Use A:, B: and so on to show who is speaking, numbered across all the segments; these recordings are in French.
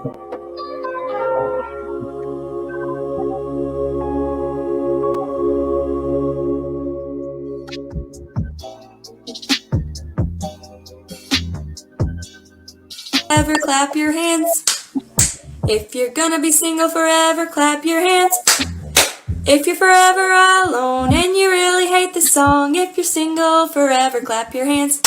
A: Ever clap your hands. If you're gonna be single forever, clap your hands. If you're forever alone and you really hate this song, if you're single forever, clap your hands.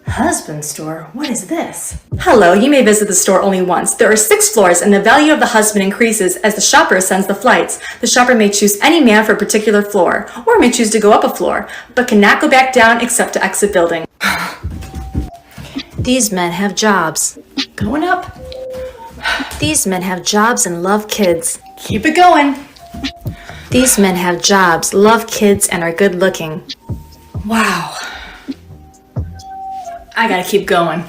B: Husband store? What is this? Hello, you may visit the store only once. There are 6 floors and the value of the husband increases as the shopper sends the flights. The shopper may choose any man for a particular floor, or may choose to go up a floor, but cannot go back down except to exit building. These men have jobs. Going up. These men have jobs and love kids. Keep it going. These men have jobs, love kids, and are good looking. Wow. I gotta keep going.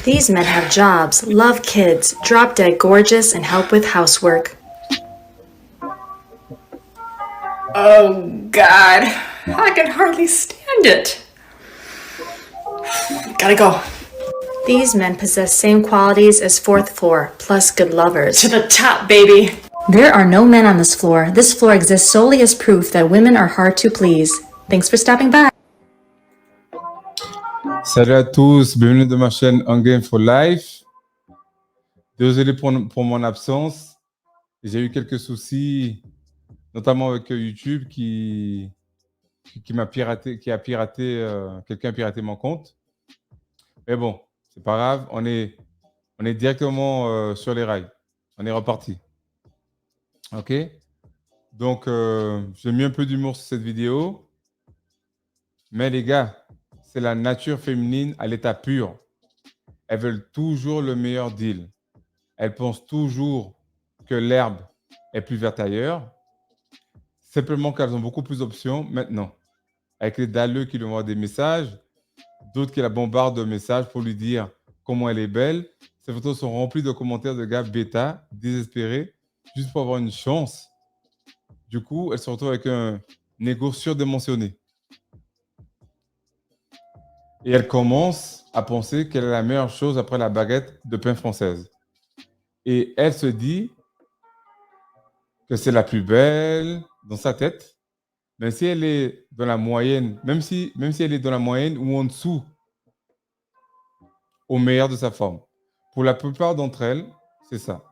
B: These men have jobs, love kids, drop dead gorgeous, and help with housework. Oh, God. I can hardly stand it. Gotta go. These men possess same qualities as 4th floor, plus good lovers. To the top, baby. There are no men on this floor. This floor exists solely as proof that women are hard to please. Thanks for stopping by.
C: Salut à tous, bienvenue dans ma chaîne On Game for Life. Désolé pour mon absence. J'ai eu quelques soucis, notamment avec YouTube qui m'a piraté, quelqu'un a piraté mon compte. Mais bon, c'est pas grave, on est directement sur les rails. On est reparti. Ok? Donc, j'ai mis un peu d'humour sur cette vidéo. Mais les gars, c'est la nature féminine à l'état pur. Elles veulent toujours le meilleur deal. Elles pensent toujours que l'herbe est plus verte ailleurs. Simplement qu'elles ont beaucoup plus d'options maintenant. Avec les dalleux qui lui envoient des messages, d'autres qui la bombardent de messages pour lui dire comment elle est belle. Ces photos sont remplies de commentaires de gars bêta, désespérés, juste pour avoir une chance. Du coup, elles se retrouvent avec un ego surdimensionné. Et elle commence à penser qu'elle est la meilleure chose après la baguette de pain française. Et elle se dit que c'est la plus belle dans sa tête. Mais si elle est dans la moyenne, même si elle est dans la moyenne ou en dessous, au meilleur de sa forme. Pour la plupart d'entre elles, c'est ça.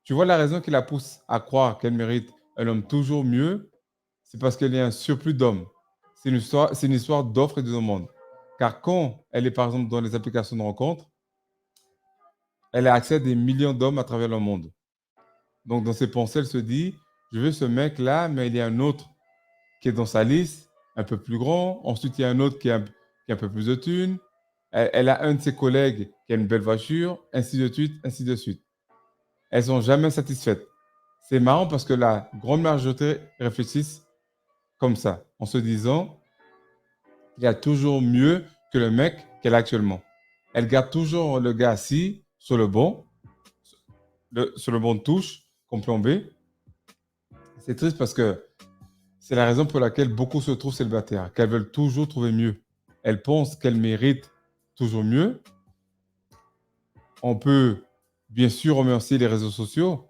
C: Tu vois la raison qui la pousse à croire qu'elle mérite un homme toujours mieux, c'est parce qu'elle est un surplus d'hommes. C'est une histoire d'offre et de demande. Car quand elle est par exemple dans les applications de rencontres, elle a accès à des millions d'hommes à travers le monde. Donc dans ses pensées, elle se dit, je veux ce mec-là, mais il y a un autre qui est dans sa liste, un peu plus grand. Ensuite, il y a un autre qui a un peu plus de thunes. Elle a un de ses collègues qui a une belle voiture, ainsi de suite, ainsi de suite. Elles sont jamais satisfaites. C'est marrant parce que la grande majorité réfléchissent comme ça, en se disant il y a toujours mieux que le mec qu'elle a actuellement. Elle garde toujours le gars assis sur le banc de touche, comme plan B. C'est triste parce que c'est la raison pour laquelle beaucoup se trouvent célibataires, qu'elles veulent toujours trouver mieux. Elles pensent qu'elles méritent toujours mieux. On peut bien sûr remercier les réseaux sociaux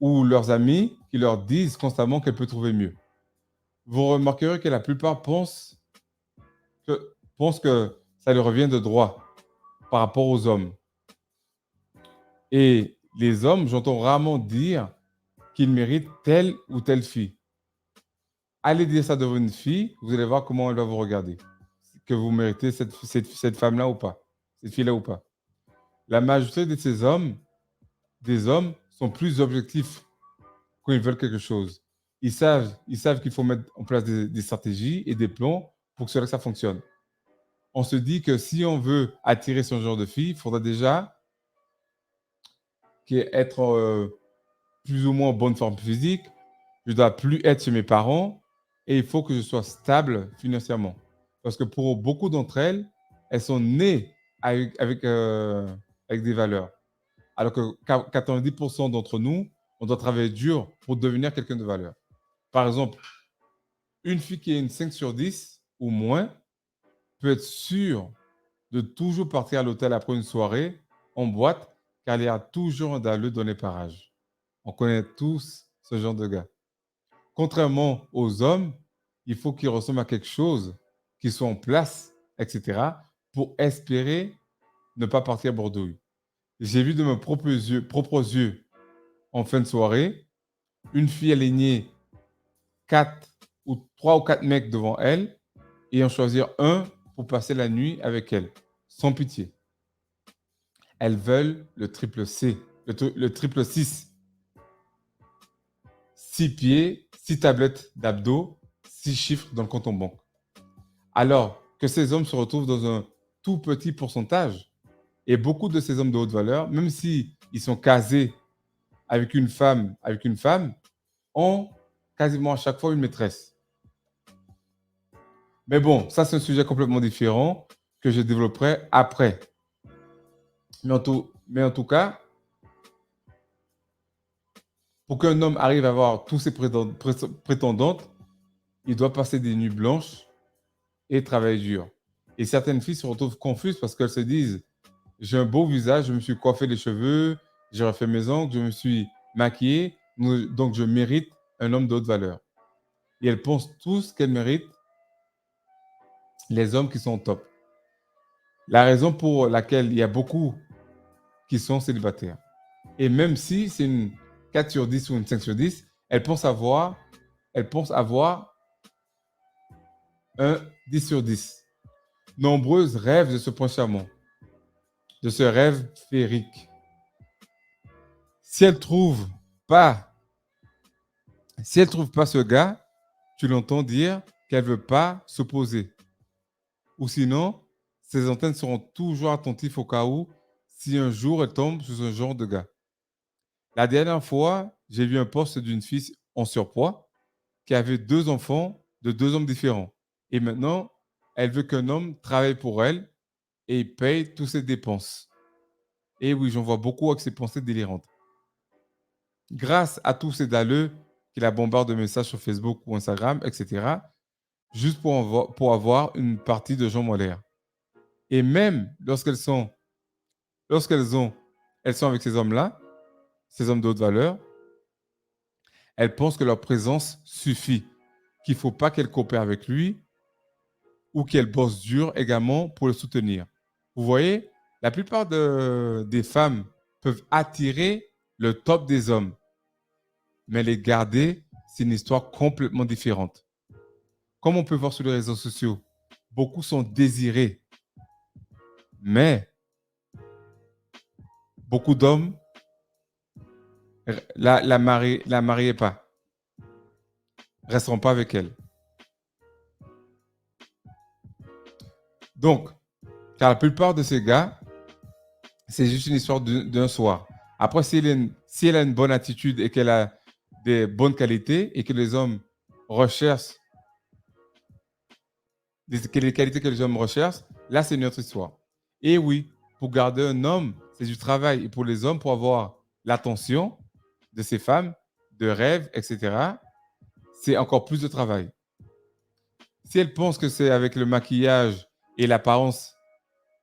C: ou leurs amis qui leur disent constamment qu'elles peuvent trouver mieux. Vous remarquerez que la plupart pensent que ça leur revient de droit par rapport aux hommes. Et les hommes, j'entends rarement dire qu'ils méritent telle ou telle fille. Allez dire ça devant une fille, vous allez voir comment elle va vous regarder. Que vous méritez cette femme-là ou pas, cette fille-là ou pas. La majorité de ces hommes, sont plus objectifs quand ils veulent quelque chose. Ils savent qu'il faut mettre en place des stratégies et des plans pour que ça fonctionne. On se dit que si on veut attirer ce genre de fille, il faudra déjà être plus ou moins en bonne forme physique. Je ne dois plus être chez mes parents et il faut que je sois stable financièrement. Parce que pour beaucoup d'entre elles, elles sont nées avec des valeurs. Alors que 90% d'entre nous, on doit travailler dur pour devenir quelqu'un de valeur. Par exemple, une fille qui est une 5 sur 10 ou moins peut être sûre de toujours partir à l'hôtel après une soirée en boîte, car il y a toujours un dalleux dans les parages. On connaît tous ce genre de gars. Contrairement aux hommes, il faut qu'ils ressemblent à quelque chose, qu'ils soient en place, etc., pour espérer ne pas partir bredouille. J'ai vu de mes propres yeux en fin de soirée, une fille alignée 3 ou 4 mecs devant elle et en choisir un pour passer la nuit avec elle, sans pitié. Elles veulent le triple C, le triple 6. 6 pieds, 6 tablettes d'abdos, 6 chiffres dans le compte en banque. Alors que ces hommes se retrouvent dans un tout petit pourcentage, et beaucoup de ces hommes de haute valeur, même s'ils sont casés avec une femme, ont quasiment à chaque fois une maîtresse. Mais bon, ça c'est un sujet complètement différent que je développerai après. Mais en tout cas, pour qu'un homme arrive à avoir tous ses prétendantes, il doit passer des nuits blanches et travailler dur. Et certaines filles se retrouvent confuses parce qu'elles se disent, j'ai un beau visage, je me suis coiffé les cheveux, j'ai refait mes ongles, je me suis maquillé, donc je mérite un homme de haute valeur. Et elles pensent tous qu'elles méritent les hommes qui sont au top. La raison pour laquelle il y a beaucoup qui sont célibataires. Et même si c'est une 4 sur 10 ou une 5 sur 10, elles pensent avoir un 10 sur 10. Nombreuses rêvent de ce point charmant, de ce rêve féerique. Si elles ne trouvent pas ce gars, tu l'entends dire qu'elle ne veut pas s'opposer. Ou sinon, ses antennes seront toujours attentives au cas où si un jour elle tombe sur ce genre de gars. La dernière fois, j'ai vu un post d'une fille en surpoids qui avait 2 enfants de 2 hommes différents. Et maintenant, elle veut qu'un homme travaille pour elle et paye toutes ses dépenses. Et oui, j'en vois beaucoup avec ces pensées délirantes. Grâce à tous ces dalleux qui la bombardent de messages sur Facebook ou Instagram, etc., juste pour avoir une partie de jambes en l'air. Et même lorsqu'elles sont avec ces hommes-là, ces hommes de haute valeur, elles pensent que leur présence suffit, qu'il ne faut pas qu'elles coopèrent avec lui ou qu'elles bossent dur également pour le soutenir. Vous voyez, la plupart des femmes peuvent attirer le top des hommes, mais les garder, c'est une histoire complètement différente. Comme on peut voir sur les réseaux sociaux, beaucoup sont désirés, mais beaucoup d'hommes la marient pas, resteront pas avec elle. Donc, car la plupart de ces gars, c'est juste une histoire d'un soir. Après, si elle a une bonne attitude et qu'elle a des bonnes qualités et que les hommes recherchent les qualités que les hommes recherchent, là, c'est une autre histoire. Et oui, pour garder un homme, c'est du travail. Et pour les hommes, pour avoir l'attention de ces femmes, de rêve, etc., c'est encore plus de travail. Si elle pense que c'est avec le maquillage et l'apparence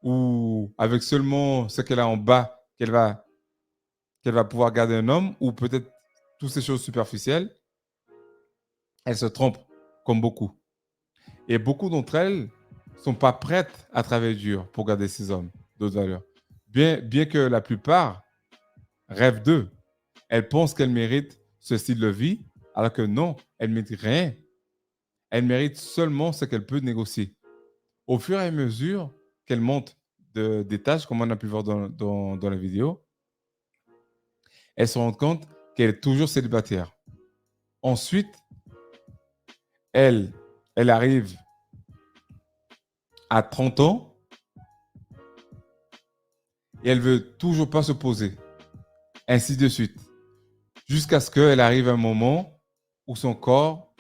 C: ou avec seulement ce qu'elle a en bas qu'elle va pouvoir garder un homme, ou peut-être toutes ces choses superficielles, elle se trompe, comme beaucoup. Et beaucoup d'entre elles ne sont pas prêtes à travailler dur pour garder ces hommes d'autres valeurs. Bien que la plupart rêvent d'eux. Elles pensent qu'elles méritent ce style de vie, alors que non, elles ne méritent rien. Elles méritent seulement ce qu'elles peuvent négocier. Au fur et à mesure qu'elles montent des tâches, comme on a pu voir dans la vidéo, elles se rendent compte qu'elle est toujours célibataire. Ensuite, elle arrive à 30 ans et elle veut toujours pas se poser. Ainsi de suite. Jusqu'à ce qu'elle arrive à un moment où son corps,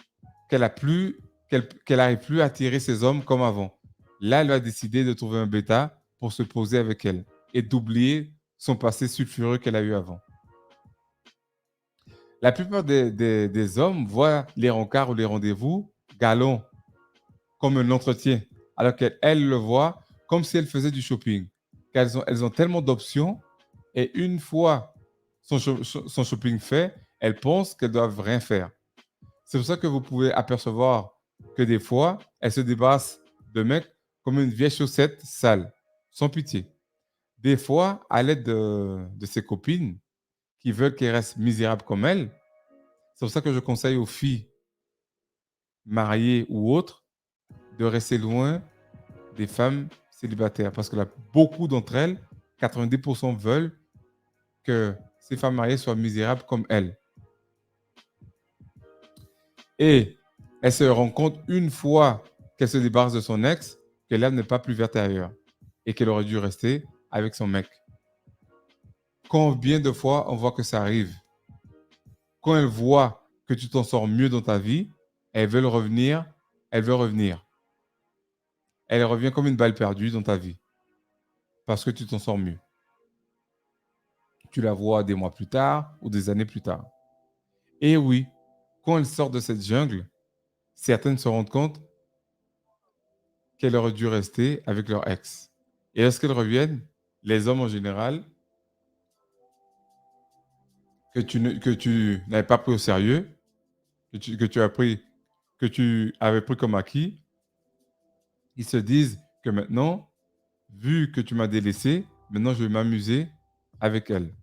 C: qu'elle n'arrive plus à attirer ces hommes comme avant. Là, elle va décider de trouver un bêta pour se poser avec elle et d'oublier son passé sulfureux qu'elle a eu avant. La plupart des hommes voient les rencarts ou les rendez-vous galants comme un entretien, alors qu'elle le voit comme si elle faisait du shopping. Car elles ont tellement d'options et une fois son shopping fait, elles pensent qu'elles doivent rien faire. C'est pour ça que vous pouvez apercevoir que des fois, elles se débarrassent de mecs comme une vieille chaussette sale, sans pitié. Des fois, à l'aide de ses copines qui veulent qu'elles restent misérables comme elles, c'est pour ça que je conseille aux filles mariées ou autres de rester loin des femmes célibataires. Parce que là, beaucoup d'entre elles, 90% veulent que ces femmes mariées soient misérables comme elles. Et elle se rend compte une fois qu'elle se débarrasse de son ex que l'herbe n'est pas plus verte ailleurs et qu'elle aurait dû rester avec son mec. Combien de fois on voit que ça arrive? Quand elle voit que tu t'en sors mieux dans ta vie, elle veut revenir. Elle revient comme une balle perdue dans ta vie parce que tu t'en sors mieux. Tu la vois des mois plus tard ou des années plus tard. Et oui, quand elle sort de cette jungle, certaines se rendent compte qu'elle aurait dû rester avec leur ex. Et lorsqu'elles reviennent, les hommes en général, que tu n'avais pas pris au sérieux, que tu avais pris comme acquis, ils se disent que maintenant, vu que tu m'as délaissé, maintenant je vais m'amuser avec elle.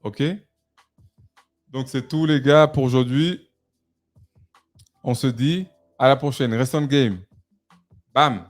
C: OK? Donc c'est tout les gars pour aujourd'hui. On se dit à la prochaine. Reste on game. Bam!